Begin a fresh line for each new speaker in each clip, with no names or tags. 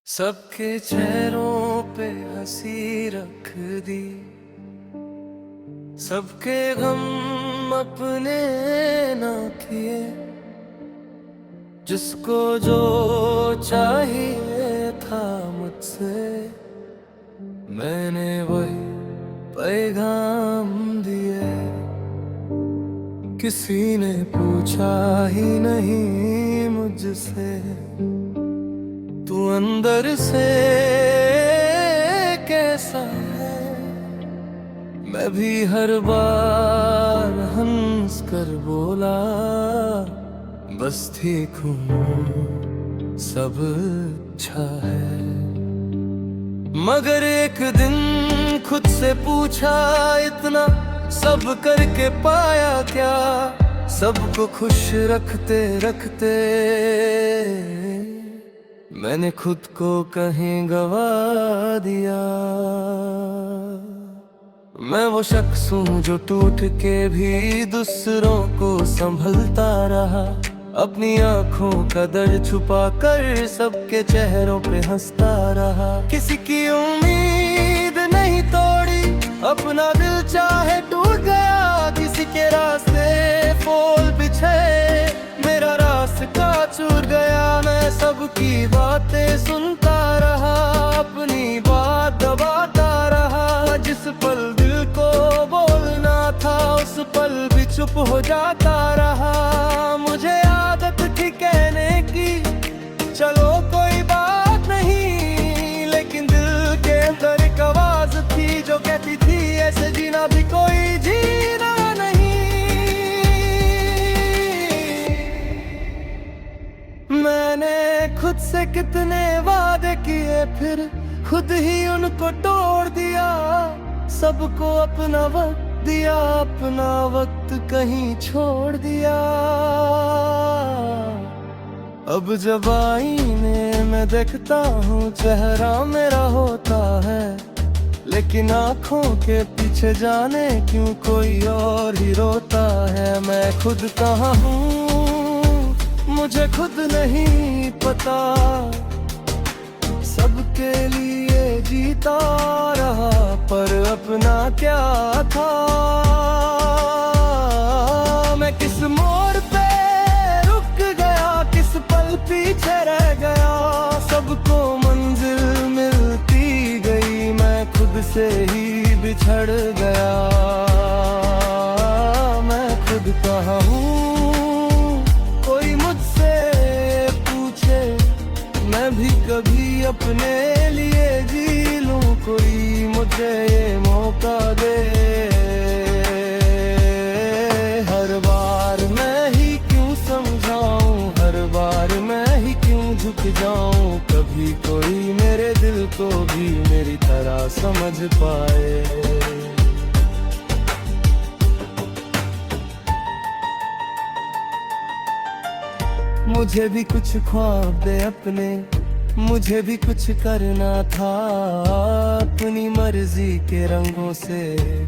सबके चेहरों पे हंसी रख दी, सबके गम अपने ना किए। जिसको जो चाहिए था मुझसे, मैंने वही पैगाम दिए। किसी ने पूछा ही नहीं मुझसे, तू अंदर से कैसा है। मैं भी हर बार हंस कर बोला, बस ठीक हूँ, सब अच्छा है। मगर एक दिन खुद से पूछा, इतना सब करके पाया क्या। सबको खुश रखते रखते मैंने खुद को कहीं गवा दिया। मैं वो शख्स हूँ जो टूट के भी दूसरों को संभलता रहा। अपनी आंखों का दर्द छुपा कर सबके चेहरों पे हंसता रहा। किसी की उम्मीद नहीं तोड़ी, अपना दिल चाहे टूट गया। किसी के रास्ते फूल बिछे, मेरा रास्ता चूर गया। मैं सबकी बातें सुनता रहा, अपनी बात दबाता रहा। जिस पल दिल को बोलना था, उस पल भी चुप हो जाता रहा। मुझे आदत थी कहने की, चलो कोई बात नहीं, लेकिन दिल के अंदर एक आवाज थी जो कहती थी, ऐसे जीना भी कोई जीना नहीं। मैंने खुद से कितने वादे किए, फिर खुद ही उनको तोड़ दिया। सबको अपना वक्त दिया, अपना वक्त कहीं छोड़ दिया। अब जब आईने में देखता हूँ, चेहरा मेरा होता है, लेकिन आँखों के पीछे जाने क्यों कोई और ही रोता है। मैं खुद कहाँ हूँ, मुझे खुद नहीं पता। सबके लिए जीता रहा, पर अपना क्या था। मैं किस मोड़ पे रुक गया, किस पल पीछे रह गया। सबको मंजिल मिलती गई, मैं खुद से ही बिछड़ गया। मैं खुद कहाँ हूँ, कोई मुझसे पूछे, मैं भी कभी अपने लिए जी लूं। कोई मुझे ये मौका दे, हर बार मैं ही क्यों समझाऊं, हर बार मैं ही क्यों झुक जाऊं। कभी कोई मेरे दिल को भी मेरी तरह समझ पाए। मुझे भी कुछ ख्वाब दे अपने, मुझे भी कुछ करना था। अपनी मर्जी के रंगों से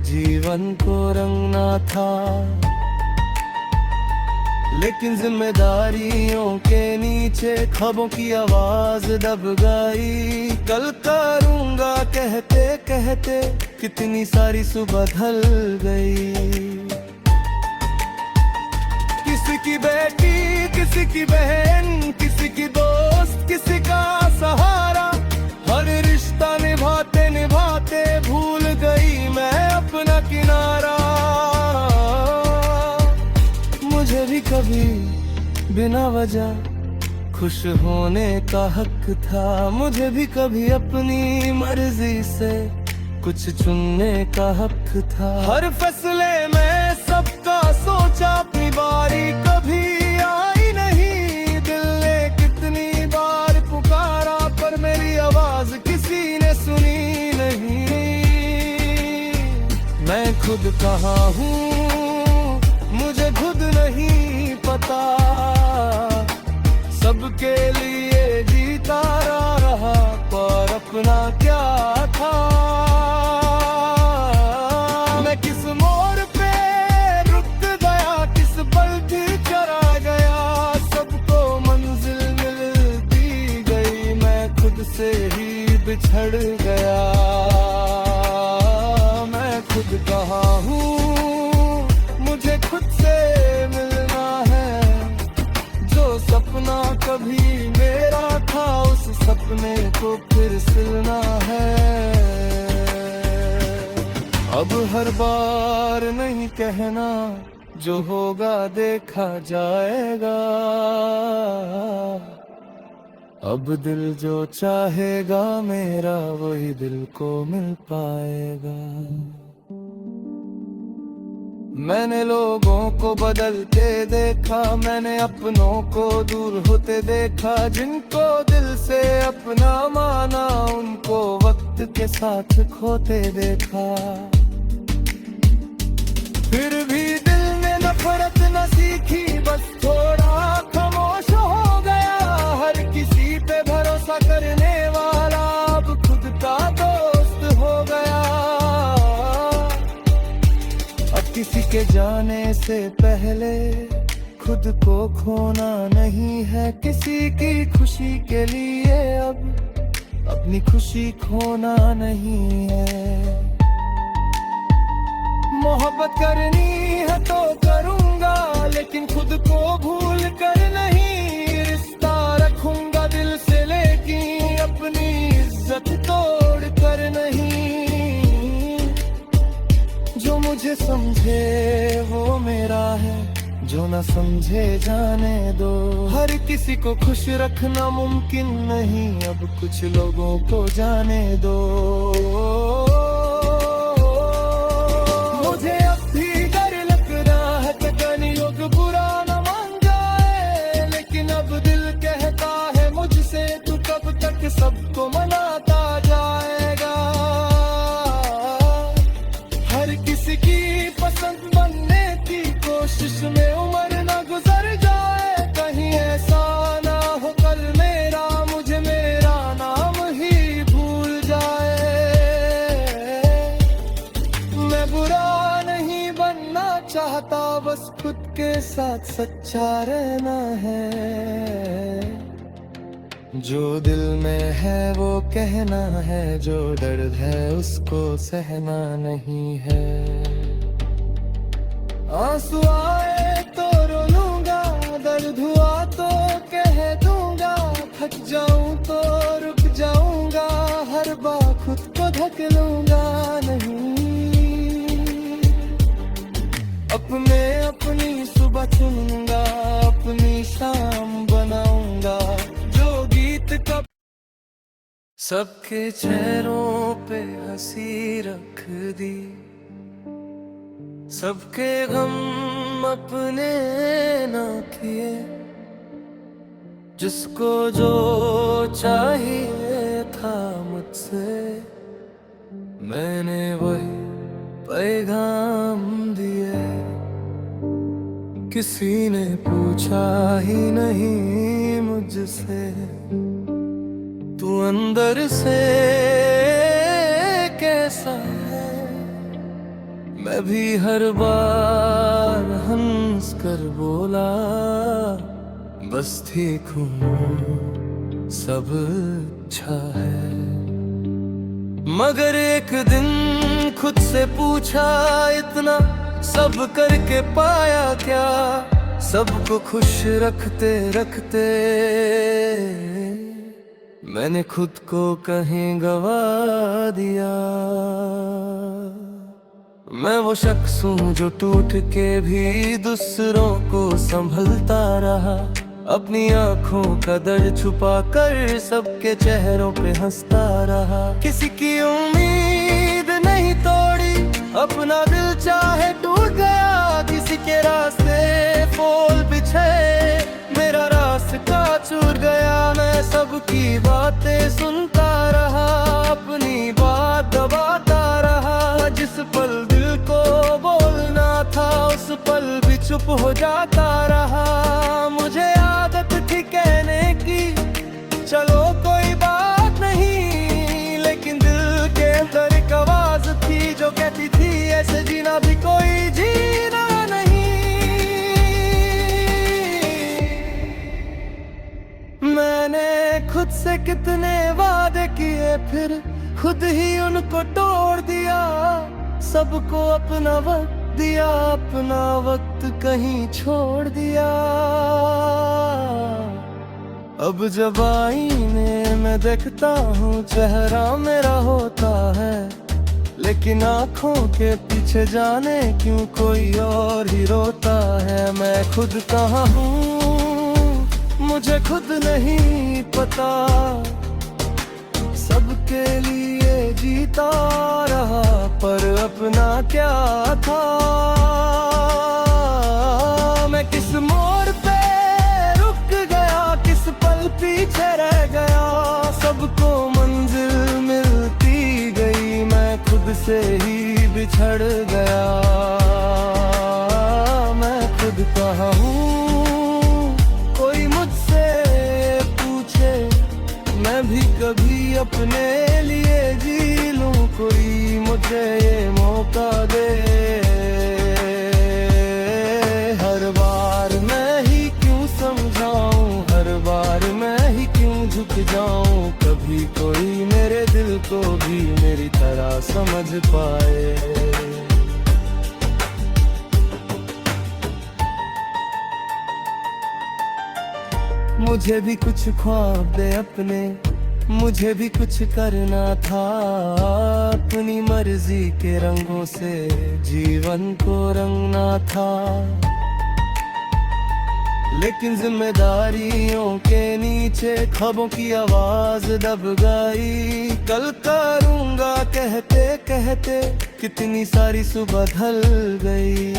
जीवन को रंगना था। लेकिन जिम्मेदारियों के नीचे ख्वाबों की आवाज दब गई। कल करूंगा कहते कहते कितनी सारी सुबह ढल गई। किसी की बेटी, किसी की बहन, किसी की दोस्त, किसी का सहारा। हर रिश्ता निभाते निभाते भूल गई मैं अपना किनारा। मुझे भी कभी बिना वजह खुश होने का हक था। मुझे भी कभी अपनी मर्जी से कुछ चुनने का हक था। हर फैसले में सबका सोचा, अपनी बारी कभी आई नहीं। दिल ने कितनी बार पुकारा, पर मेरी आवाज किसी ने सुनी नहीं। मैं खुद कहाँ हूँ, मुझे खुद नहीं पता। सबके लिए जीता रहा, पर अपना क्या था। मैं किस मोड़ पे रुक गया, किस पल भी चला गया। सबको मंजिल मिलती गई, मैं खुद खुद से ही बिछड़ गया। मैं खुद कहा हूँ, मुझे खुद से मिलना है। जो सपना कभी मेरा था, उस सपने को फिर सिलना है। अब हर बार नहीं कहना, जो होगा देखा जाएगा। अब दिल जो चाहेगा मेरा, वही दिल को मिल पाएगा। मैंने लोगों को बदलते देखा, मैंने अपनों को दूर होते देखा। जिनको दिल से अपना माना, उनको वक्त के साथ खोते देखा। फिर भी दिल ने नफरत न सीखी, बस थोड़ा खामोश हो गया। हर किसी पे भरोसा करने वाला अब खुद का दोस्त हो गया। अब किसी के जाने से पहले खुद को खोना नहीं है। किसी की खुशी के लिए अब अपनी खुशी खोना नहीं है। मोहब्बत करनी है तो करूंगा, लेकिन खुद को भूल कर नहीं। रिश्ता रखूंगा दिल से, लेकिन अपनी इज्जत तोड़ कर नहीं। जो मुझे समझे वो मेरा है, जो न समझे जाने दो। हर किसी को खुश रखना मुमकिन नहीं, अब कुछ लोगों को जाने दो। मुझे अब भी डर लग रहा है कि कलयुग बुरा न मान जाए। लेकिन अब दिल कहता है मुझसे, तू कब तक सबको मनाता जाएगा। हर किसी की पसंद बनने की कोशिश में उम्र न गुजर जाए। कहीं ऐसा ना हो कल मेरा मुझे मेरा नाम ही भूल जाए। मैं बुरा नहीं बनना चाहता, बस खुद के साथ सच्चा रहना है। जो दिल में है वो कहना है, जो दर्द है उसको सहना नहीं है। आंसू आए तो रो लूंगा, दर्द हुआ तो कह दूंगा। थक जाऊं तो रुक जाऊंगा, हर बार खुद को ढक लूंगा नहीं। अब मैं अपनी सुबह चुनूंगा, अपनी शाम बनाऊंगा। जो गीत कब सबके चेहरों पे हंसी रख दी, सबके गम अपने ना किए। जिसको जो चाहिए था मुझसे, मैंने वही पैगाम दिए। किसी ने पूछा ही नहीं मुझसे, तू अंदर से कैसा है। मैं भी हर बार हंस कर बोला, बस ठीक हूँ सब अच्छा है। मगर एक दिन खुद से पूछा, इतना सब करके पाया क्या। सबको खुश रखते रखते मैंने खुद को कहीं गवा दिया। मैं वो शख्स हूँ जो टूट के भी दूसरों को संभलता रहा। अपनी आँखों का दर्द छुपा कर सबके चेहरों पे हंसता रहा। किसी की उम्मीद नहीं तोड़ी, अपना दिल चाहे टूट गया। किसी के रास्ते फूल बिछे, मेरा रास्ता छूट गया। मैं सबकी बातें सुनता रहा, अपनी बात दबाता रहा। जिस पल दिल को बोलना था, उस पल भी चुप हो जाता रहा। मुझे आदत थी कहने की, चलो कोई बात नहीं, लेकिन दिल के अंदर एक आवाज थी जो कहती थी ऐसे जीना भी कोई जीना नहीं। मैंने खुद से कितने वादे किए, फिर खुद ही उनको तोड़ दिया। सबको अपना वक्त दिया, अपना वक्त कहीं छोड़ दिया। अब जब आईने में देखता हूँ चेहरा मेरा होता है, लेकिन आँखों के पीछे जाने क्यों कोई और ही रोता है। मैं खुद कहाँ हूँ मुझे खुद नहीं पता, सबके लिए जीता रहा पर अपना क्या था। मैं किस मोड़ पे रुक गया, किस पल पीछे रह गया। सबको मंजिल मिलती गई, मैं खुद से ही बिछड़ गया। मैं खुद कहाँ हूँ कोई मुझसे पूछे, मैं भी कभी अपने लिए जी लूं। कोई मुझे ये मौका दे, हर बार मैं ही क्यों समझाऊं, हर बार मैं ही क्यों झुक जाऊं। कभी कोई मेरे दिल को भी मेरी तरह समझ पाए। मुझे भी कुछ ख्वाब दे अपने, मुझे भी कुछ करना था। अपनी मर्जी के रंगों से जीवन को रंगना था, लेकिन जिम्मेदारियों के नीचे ख्वाबों की आवाज दब गई। कल करूंगा कहते कहते कितनी सारी सुबह ढल गई।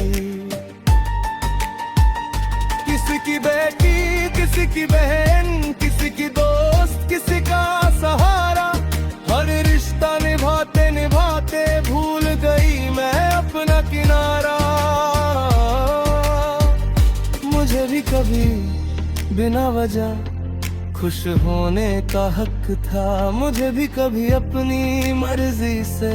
किसी की बेटी, किसी की बहन, किसी की दोस्त, किसी का सहारा। हर रिश्ता निभाते निभाते भूल गई मैं अपना किनारा। मुझे भी कभी बिना वजह खुश होने का हक था। मुझे भी कभी अपनी मर्जी से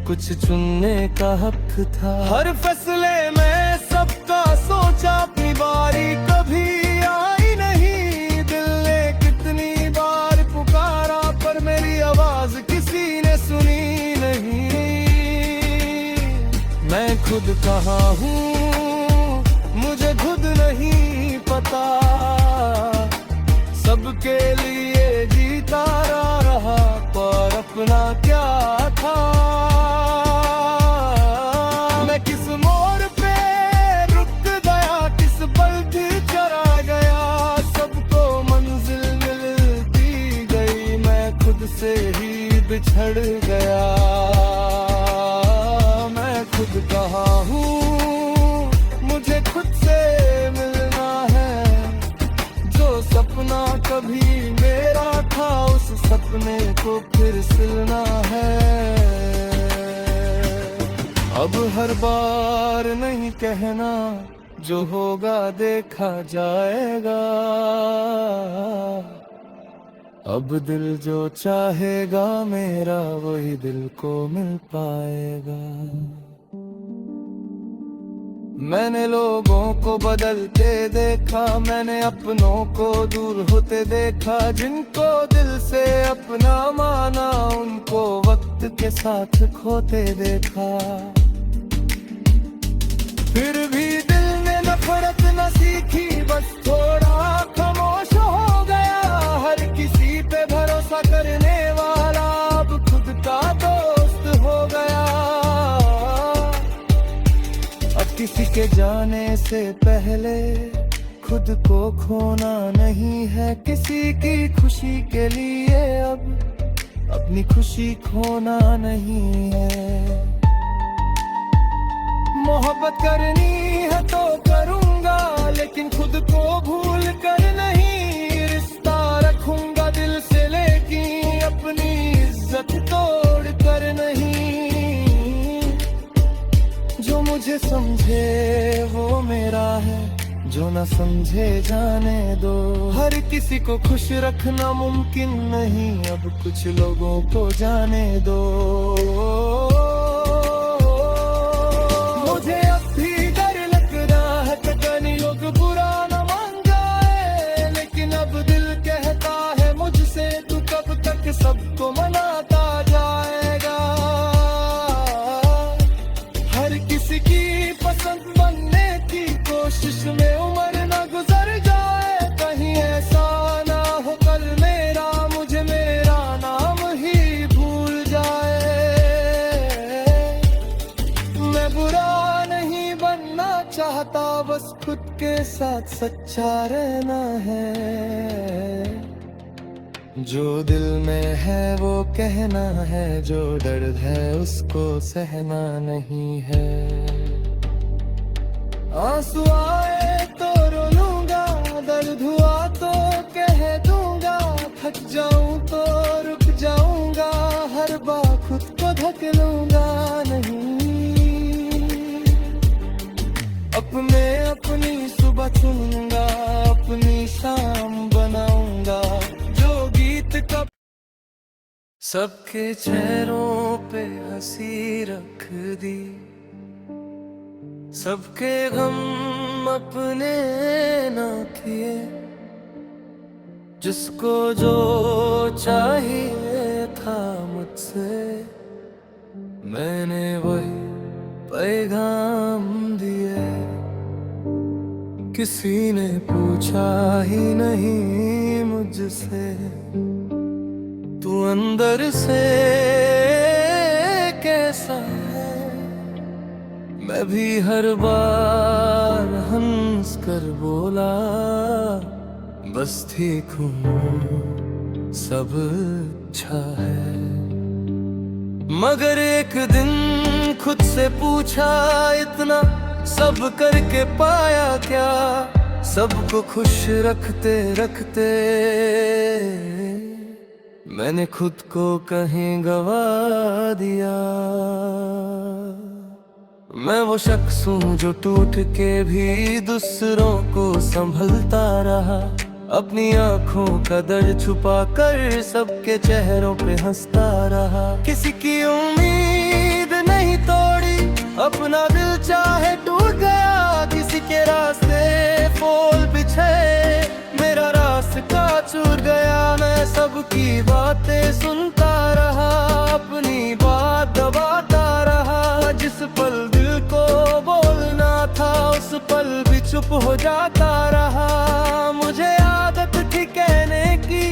कुछ चुनने का हक था। हर फैसले में सबका सोचा, अपनी बारी कभी आई नहीं। दिल ने कितनी बार पुकारा पर मेरी आवाज किसी ने सुनी नहीं। मैं खुद कहाँ हूँ मुझे खुद नहीं पता, सबके लिए जीता रहा पर अपना क्या था। मैं किस मोड़ पे रुक गया, किस पल फिर चला गया। सबको मंजिल मिलती गई, मैं खुद से ही बिछड़ गया। मैं खुद कहाँ हूँ मुझे खुद से मिलना है। जो सपना कभी मेरा था उस सपने को फिर सिलना है। अब हर बार नहीं कहना जो होगा देखा जाएगा। अब दिल जो चाहेगा मेरा वही दिल को मिल पाएगा। मैंने लोगों को बदलते देखा, मैंने अपनों को दूर होते देखा। जिनको दिल से अपना माना उनको वक्त के साथ खोते देखा। फिर भी दिल ने नफरत न सीखी, बस थोड़ा खामोश हो गया। हर किसी पे भरोसा करने वाला अब खुद का दोस्त हो गया। अब किसी के जाने से पहले खुद को खोना नहीं है। किसी की खुशी के लिए अब अपनी खुशी खोना नहीं है। मोहब्बत करनी है तो करूंगा, लेकिन खुद को भूल कर नहीं। रिश्ता रखूंगा दिल से लेकिन अपनी इज्जत तोड़ कर नहीं। जो मुझे समझे वो मेरा है, जो न समझे जाने दो। हर किसी को खुश रखना मुमकिन नहीं, अब कुछ लोगों को जाने दो। मुझे अब भी डर लग रहा है कि लोग बुरा न मान जाए, लेकिन अब दिल कहता है मुझसे कब तक सबको मनाता जाएगा। हर किसी की पसंद बनने की कोशिश में उम्र न गुजर जाए, कहीं ऐसा ना हो कल मेरा मुझे मेरा नाम ही भूल जाए। मैं बुरा नहीं बनना चाहता, बस खुद के साथ सच्चा रहना है। जो दिल में है वो कहना है, जो दर्द है उसको सहना नहीं है। आंसू आए तो रो लूंगा, दर्द हुआ तो कह दूंगा, थक जाऊं तो रुक जाऊंगा, हर बार खुद को धकेलूंगा नहीं। अब मैं अपनी सुबह चुनूंगा, अपनी शाम बनाऊंगा, जो गीत कब सबके चेहरों पे हंसी रख दी, सबके गम अपने ना किए, जिसको जो चाहिए था मुझसे मैंने वही पैगाम दिए। किसी ने पूछा ही नहीं मुझसे, तू अंदर से कैसा है। मैं भी हर बार हंस कर बोला, बस ठीक हूँ सब अच्छा है। मगर एक दिन खुद से पूछा, इतना सब करके पाया क्या। सबको खुश रखते रखते मैंने खुद को कहीं गवा दिया। मैं वो शख्स हूँ जो टूट के भी दूसरों को संभलता रहा, अपनी आँखों का दर्द छुपा कर सबके चेहरों पे हंसता रहा। किसी की उम्मीद नहीं तोड़ी, अपना दिल चाहे टूट गया। किसी के रास्ते फूल बिछे, मेरा रास्ता छूट गया। मैं सबकी बातें सुनता रहा, अपनी बात दबाता रहा। जिस पल दिल को बोलना था, उस पल भी चुप हो जाता रहा। मुझे आदत थी कहने की,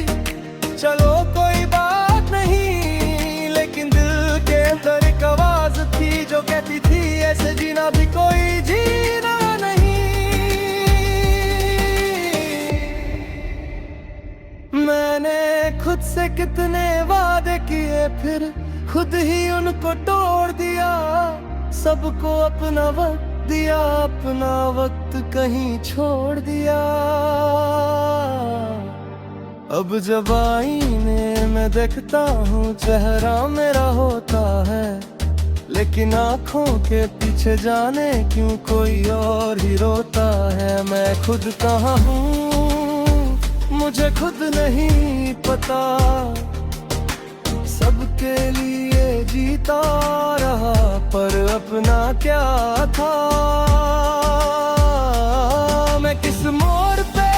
चलो कोई बात नहीं, लेकिन दिल के अंदर एक आवाज थी जो कहती थी, ऐसे जीना भी कोई जीना नहीं। मैंने खुद से कितने वादे किए, फिर खुद ही उनको तोड़ दिया। सबको अपना वक्त दिया, अपना वक्त कहीं छोड़ दिया। अब जब आईने में देखता हूँ, चेहरा मेरा होता है, लेकिन आँखों के पीछे जाने क्यों कोई और ही रोता है। मैं खुद कहाँ हूँ मुझे खुद नहीं पता, सबके लिए जीता रहा, पर अपना क्या था। मैं किस मोड़ पे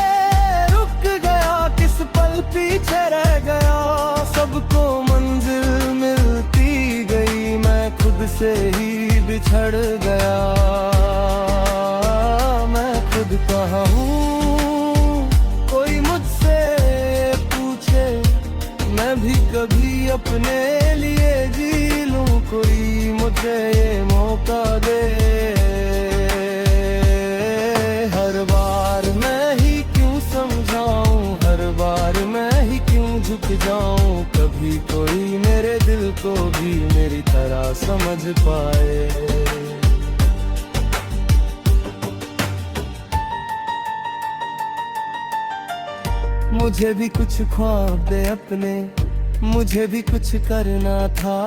रुक गया, किस पल पीछे रह गया। सबको मंजिल मिलती गई, मैं खुद से ही बिछड़ गया। मैं खुद कहाँ हूँ कोई मुझसे पूछे, मैं भी कभी अपने लिए जी लूं। कोई मुझे ये मौका दे, हर बार मैं ही क्यों समझाऊं, हर बार मैं ही क्यों झुक जाऊं। कभी कोई मेरे दिल को भी मेरी तरह समझ पाए। मुझे भी कुछ ख्वाब दे अपने, मुझे भी कुछ करना था।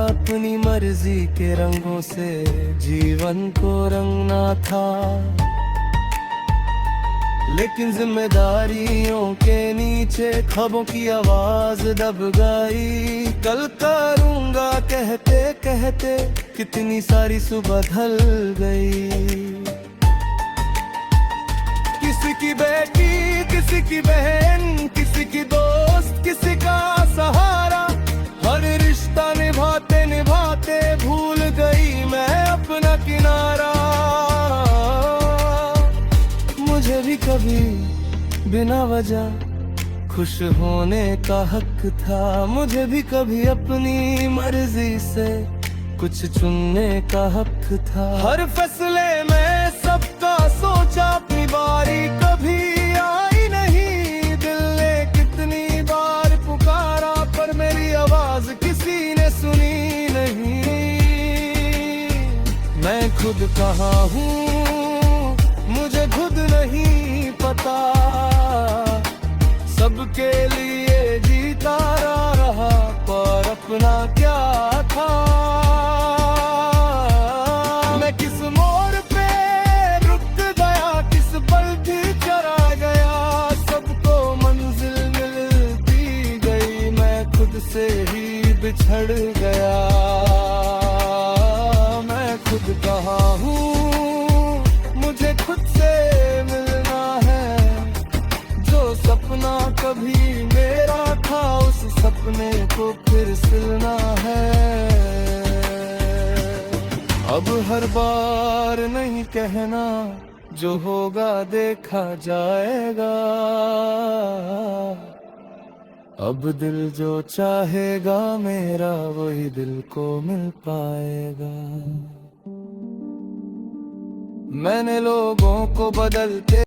अपनी मर्जी के रंगों से जीवन को रंगना था, लेकिन जिम्मेदारियों के नीचे ख्वाबों की आवाज दब गई। कल करूंगा कहते कहते कितनी सारी सुबह ढल गई। किसी की बेटी, किसी की बहन, किसी किसी की दोस्त किसी का सहारा, हर रिश्ता निभाते निभाते भूल गई मैं अपना किनारा। मुझे भी कभी बिना वजह खुश होने का हक था, मुझे भी कभी अपनी मर्जी से कुछ चुनने का हक था। हर फैसले में सबका सोचा, अपनी बारी कभी आई नहीं। दिल ने कितनी बार पुकारा पर मेरी आवाज किसी ने सुनी नहीं। मैं खुद कहाँ हूँ मुझे खुद नहीं पता, सबके लिए जीता रहा पर अपना क्या था। मैं किस मोड़ पे रुक गया, किस पल भी चला गया, सबको मंजिल मिलती गई, मैं खुद से ही बिछड़ गया। मैं खुद कहाँ हूँ मुझे खुद से मिलना है, जो सपना कभी मेरा था उस सपने को फिर सिलना है। अब हर बार नहीं कहना जो होगा देखा जाएगा, अब दिल जो चाहेगा मेरा वही दिल को मिल पाएगा। मैंने लोगों को बदलते